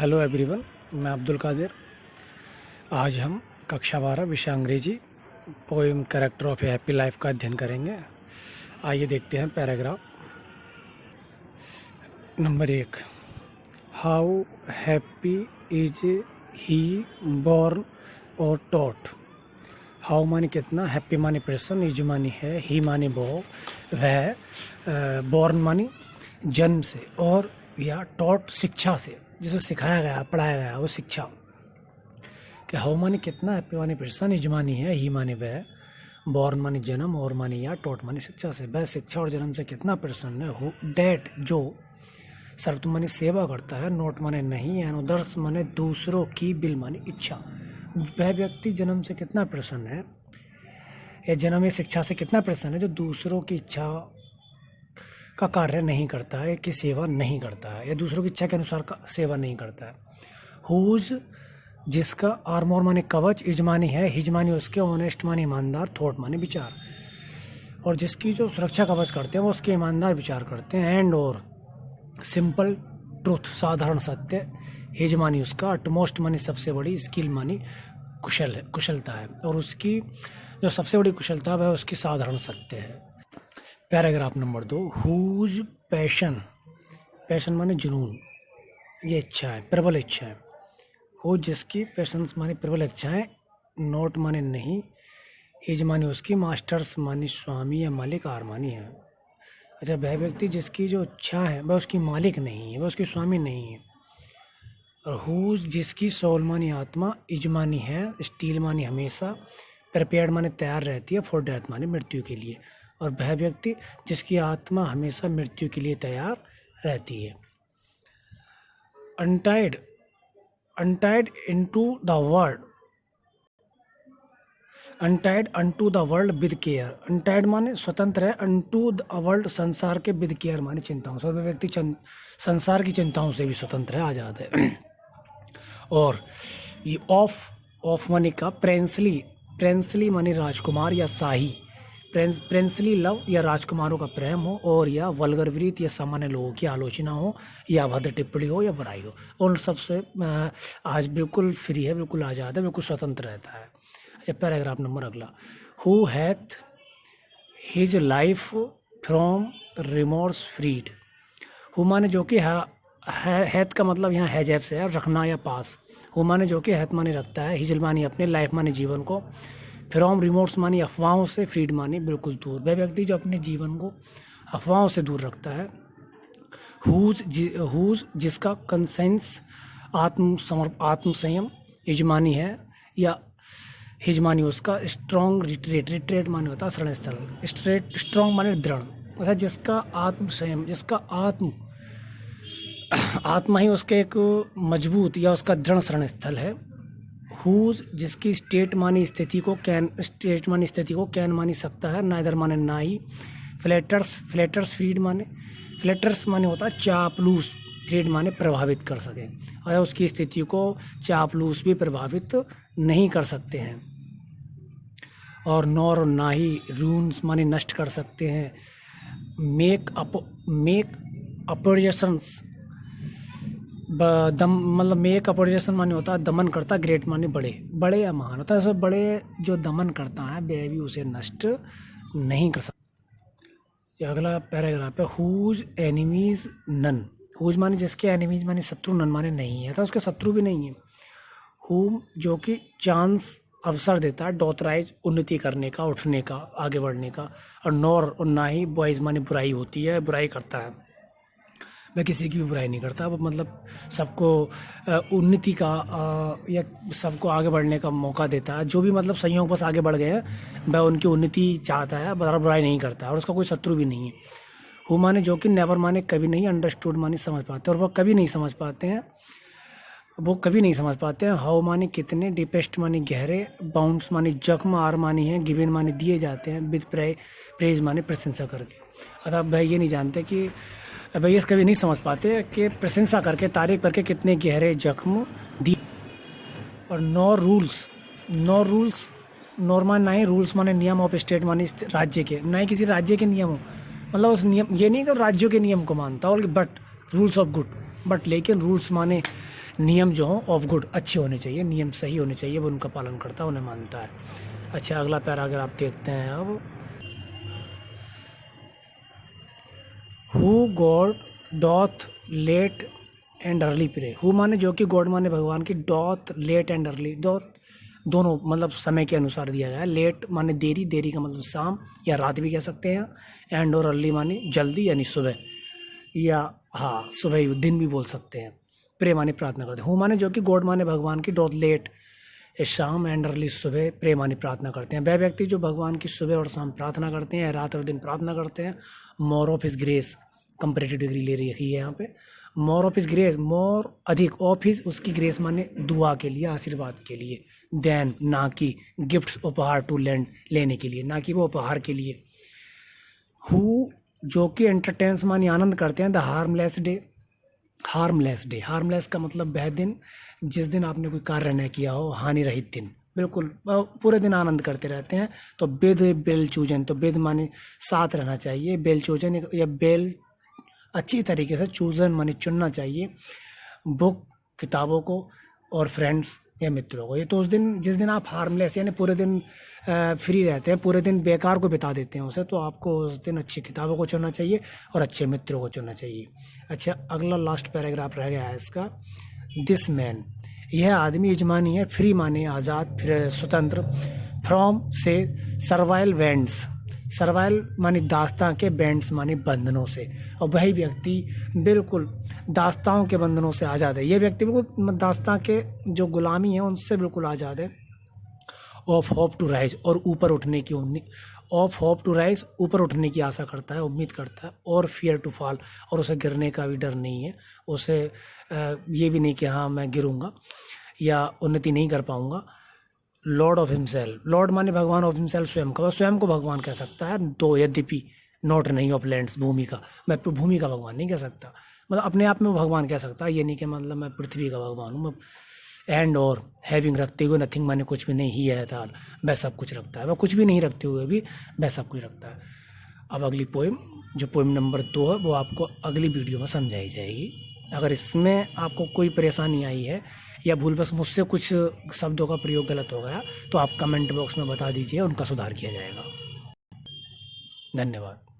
Hello everyone, मैं अब्दुल कादिर। आज हम कक्षा 12 विषय अंग्रेजी poem character of A happy life का अध्ययन करेंगे। आइए देखते हैं paragraph number 1। How happy is he born और टॉट। हाउ माने कितना, हैप्पी माने प्रसन्न, इज मानी है, ही माने वह, बॉर्न मानी जन्म से, और या टॉट शिक्षा से, जिसे सिखाया गया पढ़ाया गया वो शिक्षा। कि हाउ माने कितना, हैप्पी माने प्रसन्न, इज मानी है, ही माने वह, बॉर्न माने जन्म, और माने या, टॉट माने शिक्षा से। वह शिक्षा और जन्म से कितना प्रसन्न है। हु डैट जो सर्व माने सेवा करता है, नोट माने नहीं, एंड उदर्स माने दूसरों की, बिल माने इच्छा। वह व्यक्ति जन्म से कितना प्रसन्न है, या जन्म या शिक्षा से कितना प्रसन्न है, जो दूसरों की इच्छा का कार्य नहीं करता है, की सेवा नहीं करता है, या दूसरों की इच्छा के अनुसार का सेवा नहीं करता है। हुज जिसका, आर्मोर माने कवच, इज मानी है, हिज मानी उसके, ऑनेस्ट मानी ईमानदार, थॉट माने विचार, और जिसकी जो सुरक्षा कवच करते हैं वो उसके ईमानदार विचार करते हैं। एंड और सिंपल ट्रूथ, साधारण सत्य, हिज मानी उसका, अटमोस्ट मानी सबसे बड़ी, स्किल मानी कुशलता है, और उसकी जो सबसे बड़ी कुशलता है वह उसकी साधारण सत्य है। Paragraph number 2। Whose passion, passion माने जुनून, ये इच्छा है, प्रबल इच्छा है। हो जिसकी, पैशन माने प्रबल इच्छाएं, नोट माने नहीं, हिज माने उसकी, मास्टर्स माने स्वामी या मालिक, आर मानी है। अच्छा, वह व्यक्ति जिसकी जो इच्छा है वह उसकी मालिक नहीं है, वह उसकी स्वामी नहीं है। और हुज जिसकी, सोल मानी आत्मा, इज मानी है, स्टील मानी हमेशा, प्रिपेयर्ड माने तैयार रहती है, फॉर डेथ माने मृत्यु के लिए। और वह व्यक्ति जिसकी आत्मा हमेशा मृत्यु के लिए तैयार रहती है। Untied, untied into the world, untied unto the world with care. Untied माने स्वतंत्र है, अनटू द वर्ल्ड संसार के, विद केयर माने चिंताओं से। और वह व्यक्ति संसार की चिंताओं से भी स्वतंत्र है, आज़ाद है। और ये ऑफ माने का, प्रिंसली, प्रिंसली माने राजकुमार या शाही, प्रिंसली लव या राजकुमारों का प्रेम हो, और या वल्गर वृत या सामान्य लोगों की आलोचना हो, या भद्र टिप्पणी हो, या बुराई हो। उन सबसे आज बिल्कुल फ्री है, बिल्कुल आज़ाद है, बिल्कुल स्वतंत्र रहता है। अच्छा, पैराग्राफ नंबर अगला। Who hath his life from remorse freed. Who माने जो कि हैथ का मतलब यहाँ हैजैब से है, रखना या पास। हु माने जो कि, हैथ माने रखता है, हिज माने अपने, लाइफ माने जीवन को, फ्रॉम रिमोट्स मानी अफवाहों से, फ्रीड मानी बिल्कुल दूर। वह व्यक्ति जो अपने जीवन को अफवाहों से दूर रखता है। हुज जिसका, कंसेंस आत्मसंयम, इजमानी है, या हिजमानी उसका, स्ट्रॉन्ग रिट्रेट माने होता है शरण स्थल, स्ट्रॉन्ग माने दृढ़। अर्थात जिसका आत्मसंयम, जिसका आत्मा ही उसके एक मजबूत या उसका दृढ़ शरण स्थल है। हुज जिसकी, स्टेट मानी स्थिति को, स्टेट मानी स्थिति को, कैन मानी सकता है, नाइदर माने ना ही, फ्लेटर्स फ्रीड माने, फ्लेटर्स माने होता है चापलूस, फ्रीड माने प्रभावित कर सके, और उसकी स्थिति को चापलूस भी प्रभावित नहीं कर सकते हैं। और नॉर और ना ही, रून्स माने नष्ट कर सकते हैं, मेक अपोजिशंस, मतलब मेक अपोजिशन माने होता है दमन करता, ग्रेट माने बड़े या महान होता है। बड़े जो दमन करता है वह भी उसे नष्ट नहीं कर सकता। अगला पैराग्राफ है। Whose enemies none. हुज माने जिसके, एनिमीज माने शत्रु, नन माने नहीं है, तो उसके शत्रु भी नहीं है। हुम जो कि चांस, अवसर देता है, डॉथराइज उन्नति करने का, उठने का, आगे बढ़ने का। और नॉर और ना ही, बॉयज माने बुराई होती है, बुराई करता है। मैं किसी की भी बुराई नहीं करता, वो मतलब सबको उन्नति का या सबको आगे बढ़ने का मौका देता है। जो भी मतलब संयोग बस आगे बढ़ गए हैं वह उनकी उन्नति चाहता है, बुराई नहीं करता है, और उसका कोई शत्रु भी नहीं है। हु माने जो कि, नेवर माने कभी नहीं, अंडरस्टूड माने समझ पाते, और वो कभी नहीं समझ पाते हैं, वो कभी नहीं समझ पाते हैं। हाउ माने कितने, डीपेस्ट माने गहरे, बाउंड्स माने जख्म, आर मानी है, गिवन माने दिए जाते हैं, विद प्रेज माने प्रशंसा करके। अतः वह ये नहीं जानते कि, भैया कभी नहीं समझ पाते कि प्रशंसा करके, तारीफ करके कितने गहरे जख्म दिए। और नो रूल्स, नॉर्मल ना ही, रूल्स माने नियम, ऑफ स्टेट माने राज्य के, ना ही किसी राज्य के नियम हो, मतलब उस नियम, ये नहीं कि राज्यों के नियम को मानता हो, but rules of good, but लेकिन रूल्स माने नियम जो हों ऑफ गुड अच्छे होने चाहिए, नियम सही होने चाहिए, वो उनका पालन करता है, उन्हें मानता है। अच्छा, अगला पैराग्राफ देखते हैं अब। Who God doth late and early pray. Who माने जो कि, गॉड माने भगवान की, doth late and early, doth दोनों मतलब समय के अनुसार दिया गया है। लेट माने देरी, देरी का मतलब शाम या रात भी कह सकते हैं, एंड और अर्ली माने जल्दी यानी सुबह, या हाँ सुबह दिन भी बोल सकते हैं। प्रे माने प्रार्थना करते हैं। हु माने जो कि, गॉड माने भगवान की, डॉथ लेट शाम एंड अर्ली सुबह, प्रे माने प्रार्थना करते हैं। वह व्यक्ति जो भगवान की सुबह और शाम प्रार्थना करते हैं, रात और दिन प्रार्थना करते हैं। More of his grace, comparative degree ले रही है यहाँ पे। मोर ऑफ हिज ग्रेस, मोर अधिक, ऑफ हिज उसकी ग्रेस माने दुआ के लिए, आशीर्वाद के लिए। देन ना कि, गिफ्ट्स उपहार, टू लैंड लेने के लिए, ना कि वो उपहार के लिए। हु जो कि एंटरटेन्स माने आनंद करते हैं। The harmless day, harmless day, harmless का मतलब वह दिन जिस दिन आपने कोई कार्य न किया हो, हानि रहित दिन, बिल्कुल पूरे दिन आनंद करते रहते हैं। तो विद बेल चूजन, तो विद माने साथ रहना चाहिए, बेल चूजन या बेल अच्छी तरीके से, चूजन माने चुनना चाहिए, बुक किताबों को, और फ्रेंड्स या मित्रों को। ये तो उस दिन जिस दिन आप हार्मलेस यानी पूरे दिन फ्री रहते हैं, पूरे दिन बेकार को बिता देते हैं उसे, तो आपको उस दिन अच्छी किताबों को चुनना चाहिए और अच्छे मित्रों को चुनना चाहिए। अच्छा, अगला लास्ट पैराग्राफ रह गया है इसका। दिस मैन, यह आदमी, यजमानी है, फ्री माने आज़ाद, फिर स्वतंत्र, फ्रॉम से सर्वाइल बैंड्स, सर्वाइल माने दास्तां के, बैंड्स माने बंधनों से, और वही व्यक्ति बिल्कुल दास्ताओं के बंधनों से आज़ाद है। ये व्यक्ति बिल्कुल दास्तां के जो गुलामी है उनसे बिल्कुल आज़ाद है। ऑफ होप टू राइज, और ऊपर उठने की उम्मीद, ऑफ होप टू राइज ऊपर उठने की आशा करता है, उम्मीद करता है। और फियर टू फॉल, और उसे गिरने का भी डर नहीं है, उसे ये भी नहीं कि हाँ मैं गिरूंगा या उन्नति नहीं कर पाऊंगा। लॉर्ड ऑफ हिमसेल्फ, लॉर्ड माने भगवान, ऑफ हिमसेल्फ स्वयं का, वह स्वयं को भगवान कह सकता है। दो यद्यपि, नॉट नहीं, ऑफ लैंड्स भूमि का, मैं भूमि का भगवान नहीं कह सकता, मतलब अपने आप में वो भगवान कह सकता है, ये नहीं कि मतलब मैं पृथ्वी का भगवान हूँ। एंड और हैविंग रखते हुए, नथिंग माने कुछ भी नहीं, ही है था, वह सब कुछ रखता है, वह कुछ भी नहीं रखते हुए भी वह सब कुछ रखता है। अब अगली पोइम, जो पोइम नंबर 2 है, वो आपको अगली वीडियो में समझाई जाएगी। अगर इसमें आपको कोई परेशानी आई है या भूल बस मुझसे कुछ शब्दों का प्रयोग गलत हो गया, तो आप कमेंट बॉक्स में बता दीजिए, उनका सुधार किया जाएगा। धन्यवाद।